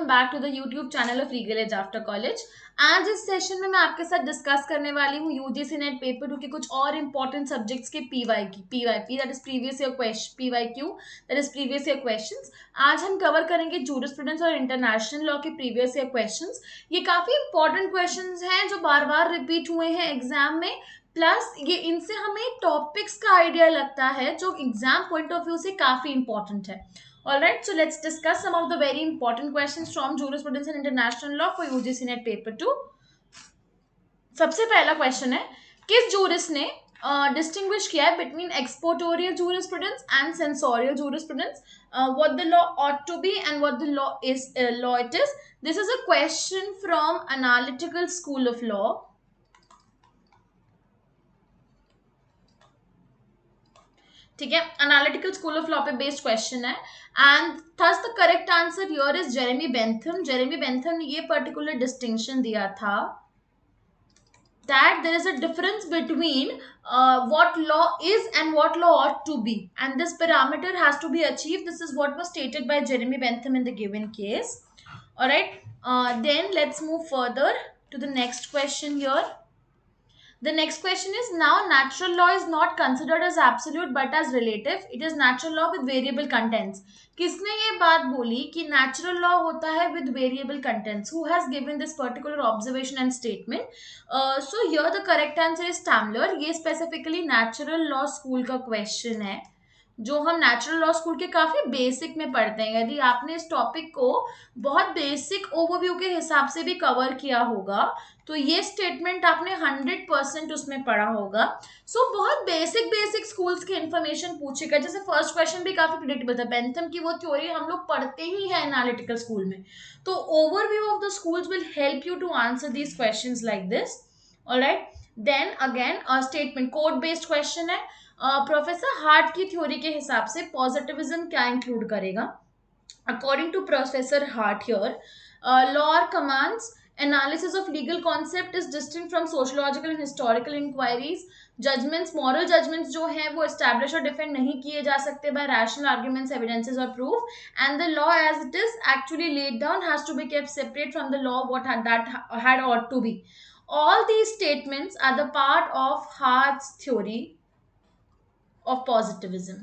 Welcome back to the YouTube channel of legal edge after college. आज इस session में मैं आपके साथ डिस्कस करने वाली हूँ यूजीसी नेट पेपर 2 के कुछ और इंपॉर्टेंट सब्जेक्ट्स के PYP that is previous year question, PYQ that is previous year questions. आज हम कवर करेंगे जूरिस्प्रूडेंस और इंटरनेशनल लॉ के प्रीवियस ईयर क्वेश्चंस। ये काफी इंपॉर्टेंट क्वेश्चंस हैं जो बार बार रिपीट हुए हैं एग्जाम में, प्लस ये इनसे हमें टॉपिक्स का आइडिया लगता है जो एग्जाम पॉइंट ऑफ व्यू से काफी इंपॉर्टेंट है। Alright, so let's discuss some of the very important questions from jurisprudence and international law for UGC NET paper 2. सबसे पहला क्वेश्चन है, किस जूरिस्ट ने डिस्टिंग्विश किया है between expositorial jurisprudence and censorial jurisprudence, what the law ought to be and what the law it is. This is a question from analytical school of law. ठीक है, analytical school of law पे based question है and thus the correct answer here is Jeremy Bentham. Jeremy Bentham ने ये particular distinction दिया था that there is a difference between what law is and what law ought to be, and this parameter has to be achieved. This is what was stated by Jeremy Bentham in the given case. All right, then let's move further to the next question here. The next question is, now natural law is not considered as absolute but as relative. It is natural law with variable contents. किसने ये बात बोली कि natural law होता है with variable contents? Who has given this particular observation and statement? So here the correct answer is Tamler. ये specifically natural law school का question है जो हम नेचुरल लॉ स्कूल के काफी बेसिक में पढ़ते हैं। यदि आपने इस टॉपिक को बहुत बेसिक ओवरव्यू के हिसाब से भी कवर किया होगा तो ये स्टेटमेंट आपने 100% उसमें पढ़ा होगा। सो बहुत बेसिक स्कूल्स की इंफॉर्मेशन पूछेगा। जैसे फर्स्ट क्वेश्चन भी काफी प्रिडिक्टेबल था, बेंथम की वो थ्योरी हम लोग पढ़ते ही है एनालिटिकल स्कूल में, तो overview of the schools will help you to answer these questions like this. Alright, then again statement code based question है। प्रोफेसर हार्ट की थ्योरी के हिसाब से पॉजिटिविज्म क्या इंक्लूड करेगा? According to professor Hart here, law commands analysis of legal concept is distinct from sociological and historical inquiries. Judgments, moral judgments जो हैं वो establish और defend नहीं किए जा सकते by rational arguments, evidences और proof, and the law as it is actually laid down has to be kept separate from the law what had ought to be. All these statements are the part of Hart's theory of positivism.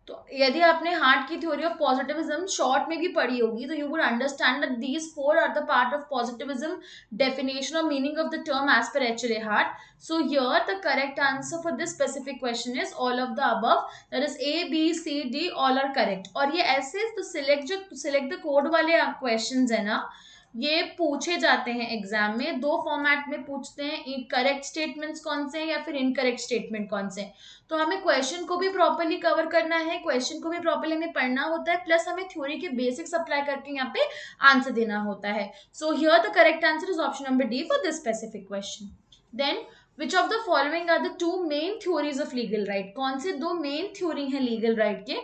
तो यदि आपने heart की theory of positivism short में भी पढ़ी होगी तो you would understand that these four are the part of positivism definition और meaning of the term as per एचरे Hart. So here the correct answer for this specific question is all of the above, that is A B C D, all are correct. और ये ऐसे तो select the code वाले questions है ना, ये पूछे जाते हैं एग्जाम में, दो फॉर्मेट में पूछते हैं, करेक्ट स्टेटमेंट्स कौन से हैं या फिर इनकरेक्ट स्टेटमेंट कौन से हैं. तो हमें क्वेश्चन को भी प्रॉपर्ली कवर करना है, क्वेश्चन को भी प्रॉपर्ली हमें पढ़ना होता है, प्लस हमें थ्योरी के बेसिक्स अप्लाई करके यहाँ पे आंसर देना होता है. So here the correct answer is option number D for this specific question. Then which of the following are the two main theories of legal right? कौन से दो मेन थ्योरी हैं लीगल राइट के?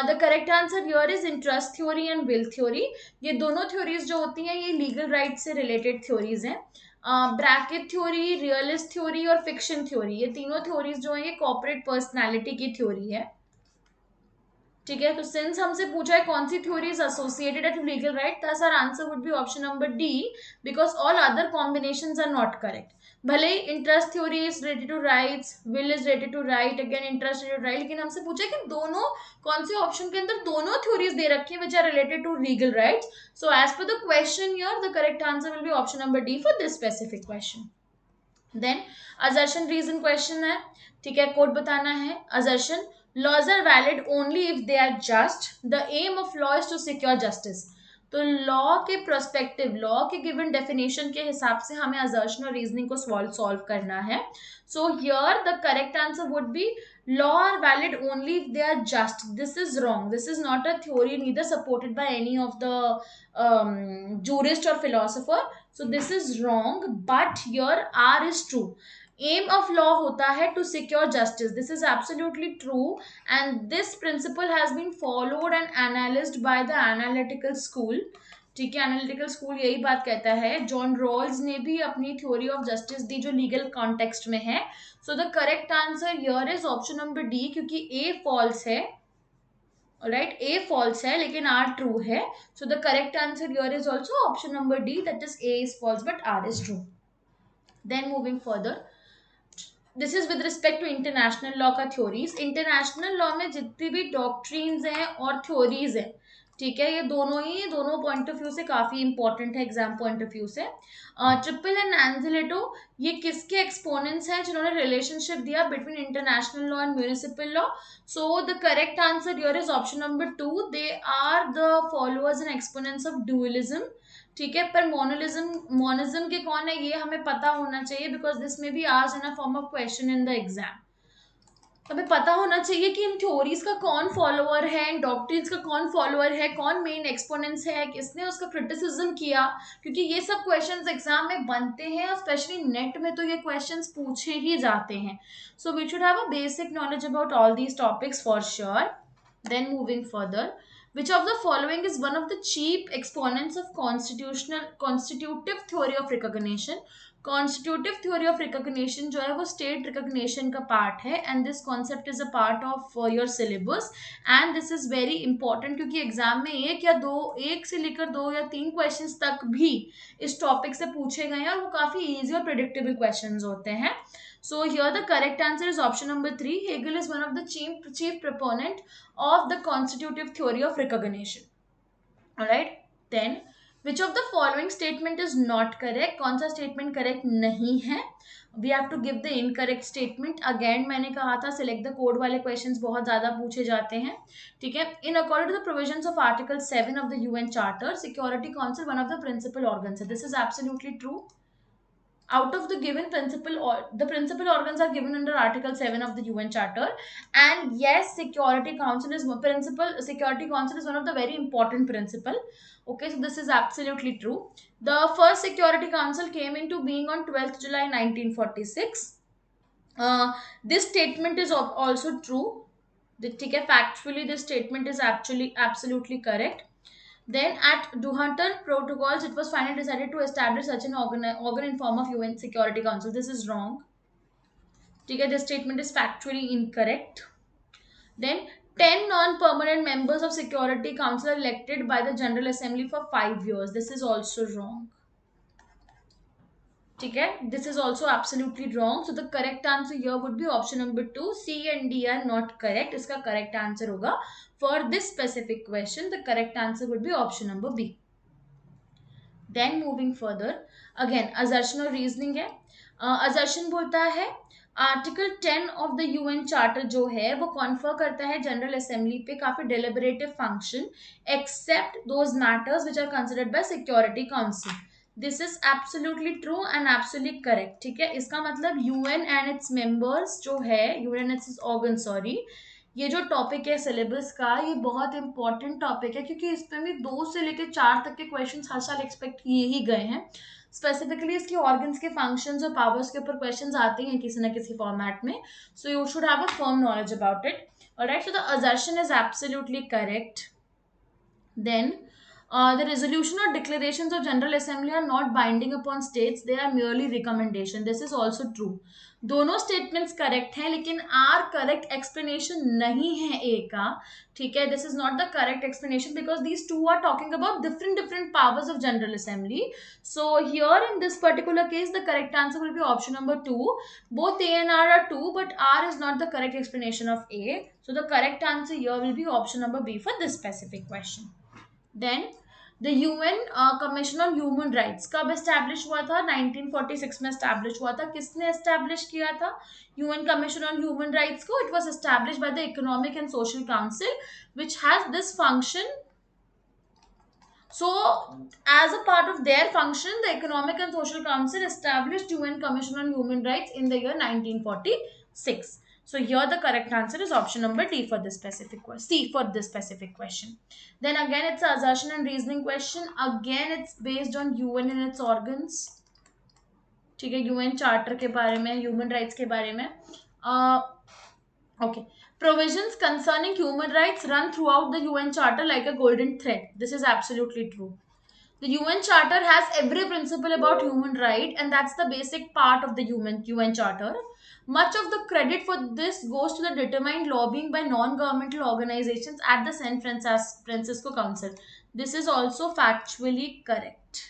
The correct answer here is interest theory and will theory. ये दोनों theories जो होती हैं ये लीगल राइट से रिलेटेड थ्योरीज हैं. ब्रैकेट थ्योरी, रियलिस्ट थ्योरी और फिक्शन थ्योरी, ये तीनों थ्योरीज जो है ये कॉर्पोरेट पर्सनैलिटी की थ्योरी है. ठीक है, तो सिंस हमसे पूछा है कौन सी theory is associated to legal right, thus our answer would be option number D because all other combinations are not correct. भले ही interest theory is related to rights, will is related to right, again interest related to right, लेकिन हमसे पूछा है कि दोनों कौन से ऑप्शन के अंदर दोनों थ्योरीज दे रखी है which are related to legal rights. So as per the question here the correct answer will be option number D for this specific question. Then assertion reason question है. ठीक है, कोड बताना है. Assertion, laws are valid only if they are just. The aim of law is to secure justice. तो law के prospective, law के given definition के हिसाब से हमें असर्शन और रीजनिंग को सॉल्व करना है. So here the correct answer would be law are valid only if they are just. This is wrong. This is not a theory neither supported by any of the jurist or philosopher. So this is wrong, but here R is true. Aim of law होता है to secure justice. This is absolutely true and this principle has been followed and analyzed by the analytical school. ठीक है, analytical school यही बात कहता है. John Rawls ने भी अपनी थ्योरी ऑफ जस्टिस दी जो लीगल कॉन्टेक्स्ट में है. So the correct answer here is option number D, क्योंकि ए फॉल्स है राइट, ए फॉल्स है लेकिन आर ट्रू है. So the correct answer here is also option number D, that is A is false but R is true. Then moving further, this is with respect to international law का theories. International law में जितनी भी doctrines हैं और theories हैं, ठीक है, ये दोनों पॉइंट ऑफ व्यू से काफी इंपॉर्टेंट है, एग्जाम पॉइंट ऑफ व्यू से. ट्रिपल एंड एंजेलेटो, ये किसके एक्सपोनेंट्स हैं जिन्होंने रिलेशनशिप दिया between international law and municipal law. So the correct answer here is option number two, they are the followers and exponents of dualism. ठीक है, पर monism के कौन है ये हमें पता होना चाहिए, बिकॉज दिस में भी आज in a form of question in the exam. हमें पता होना चाहिए कि इन थ्योरीज का कौन फॉलोअर है, इन डॉक्ट्रिन्स का कौन फॉलोअर है, कौन मेन एक्सपोनेंट्स है, किसने उसका क्रिटिसिज्म किया, क्योंकि ये सब क्वेश्चंस एग्जाम में बनते हैं और स्पेशली नेट में तो ये क्वेश्चंस पूछे ही जाते हैं. So we should have a basic knowledge about all these topics for sure. Then moving further, which of the following is one of the chief exponents of constitutive theory of recognition. Constitutive theory of recognition जो है वो state recognition का part है, and this concept is a part of your syllabus, and this is very important क्योंकि exam में एक से लेकर 2 या 3 क्वेश्चंस तक भी इस टॉपिक से पूछे गए हैं और वो काफी इजी और प्रिडिक्टेबल क्वेश्चंस होते हैं. So here the correct answer is option number 3. Hegel is one of the chief proponent of the constitutive theory of recognition. Alright, then which of the following statement is not correct? कौन सा statement correct नहीं है? We have to give the incorrect statement. Again मैंने कहा था select the code वाले questions बहुत ज़्यादा पूछे जाते हैं, ठीक है. In according to the provisions of Article 7 of the UN Charter, Security Council one of the principal organs. This is absolutely true. Out of the given principal, or the principal organs are given under Article 7 of the UN Charter, and yes, Security Council is one of the very important principle. Okay, so this is absolutely true. The first Security Council came into being on 12th July 1946. This statement is also true. ठीक है, factually this statement is actually absolutely correct. Then at Doha-Turn Protocols, it was finally decided to establish such an organ in form of UN Security Council. This is wrong. Okay, this statement is factually incorrect. Then 10 non-permanent members of Security Council are elected by the General Assembly for 5 years. This is also wrong. Okay, this is also absolutely wrong. So the correct answer here would be option number 2. C and D are not correct. इसका correct answer होगा for this specific question. The correct answer would be option number B. Then moving further, again assertion और reasoning है. assertion बोलता है article 10 of the UN charter जो है वो confer करता है जनरल असेंबली पे काफी deliberative function except those matters which are considered by security council. This is absolutely true and absolutely correct. ठीक है, इसका मतलब यूएन एंड इट्स मेंबर्स जो है, UN and it's organ, sorry, ये जो टॉपिक है सिलेबस का, ये बहुत इंपॉर्टेंट टॉपिक है क्योंकि इसमें भी 2 से लेकर 4 तक के क्वेश्चंस हर साल एक्सपेक्ट किए ही गए हैं. स्पेसिफिकली इसके ऑर्गन्स के फंक्शंस और पावर्स के ऊपर क्वेश्चंस आते हैं किसी ना किसी फॉर्मेट में. So you should have a firm knowledge about it. Alright, so the assertion is absolutely correct. Then the resolution or declarations of General Assembly are not binding upon states, they are merely recommendation. This is also true. दोनों statements correct हैं लेकिन are correct explanation नहीं है ए का. ठीक है, this is not the correct explanation because these two are talking about different powers of general assembly. So here in this particular case the correct answer will be option number 2. Both A and R true but R is not the correct explanation of A. So the correct answer here will be option number B for this specific question. Then the UN commission on human rights कब establish हुआ था? 1946 में establish हुआ था. किसने establish किया था UN commission on human rights को? It was establish by the economic and social council which has this function. So, as a part of their function, the Economic and Social Council established UN Commission on Human Rights in the year 1946. So here the correct answer is option number D for this specific question. C for this specific question. Then again it's a assertion and reasoning question. Again it's based on UN and its organs. ठीक है, UN Charter के बारे में, Human Rights के बारे में. Okay. Provisions concerning human rights run throughout the UN Charter like a golden thread. This is absolutely true. The UN Charter has every principle about human right and that's the basic part of the UN Charter. Much of the credit for this goes to the determined lobbying by non-governmental organizations at the San Francisco Council. This is also factually correct.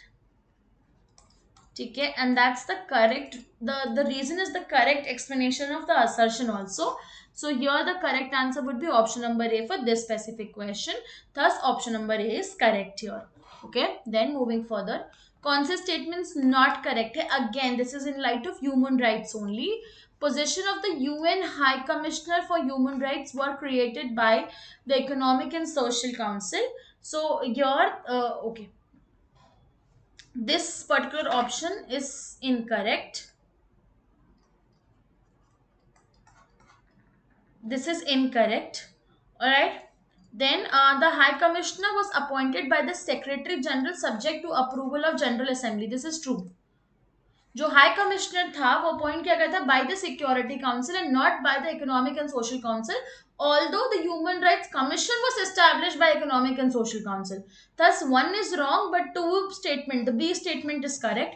Okay, and that's the correct, the reason is the correct explanation of the assertion also. So here the correct answer would be option number A for this specific question. Thus option number A is correct here. Okay, then moving further, कौन से statements not correct है? Again, this is in light of human rights only. Position of the UN High Commissioner for Human Rights were created by the Economic and Social Council. So here, okay, this particular option is incorrect. This is incorrect. All right. Then the High Commissioner was appointed by the Secretary General subject to approval of General Assembly. This is true. जो high commissioner था वो appoint किया गया था by the security council and not bye the economic and social council, although the human rights commission was established by economic and social council. Thus one is wrong, but two statement, the B statement is correct.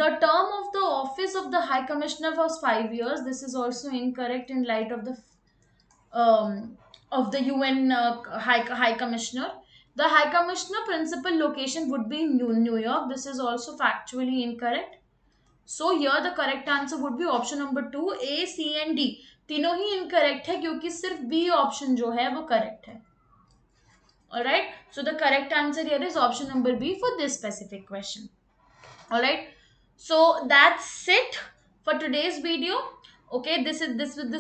The term of the office of the high commissioner was 5 years. This is also incorrect in light of the UN high commissioner. The high commissioner principal location would be in New York. This is also factually incorrect. So here the correct answer would be option number 2, A C and D तीनों ही incorrect है क्योंकि सिर्फ B option जो है वो correct है. Alright, so the correct answer here is option number B for this specific question. Alright, so that's it for today's video. Okay, this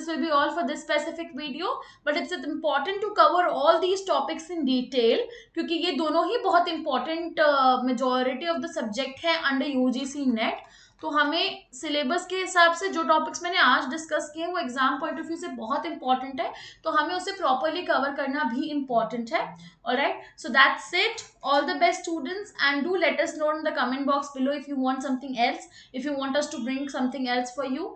will be all for this specific video, but it's important to cover all these topics in detail क्योंकि ये दोनों ही बहुत important majority of the subject है under UGC NET. तो हमें syllabus के हिसाब से जो टॉपिक्स मैंने आज डिस्कस किए वो एग्जाम पॉइंट ऑफ व्यू से बहुत इंपॉर्टेंट है, तो हमें उसे प्रॉपरली कवर करना भी इंपॉर्टेंट है. Alright, so that's it. All the best students, and do let us know in the comment box below if you want something else, if you want us to bring something else for you.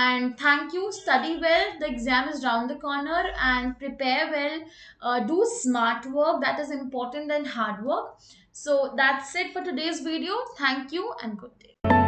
And thank you. Study well, the exam is round the corner, and prepare well. Do smart work, that is important than hard work. So that's it for today's video. Thank you and good day.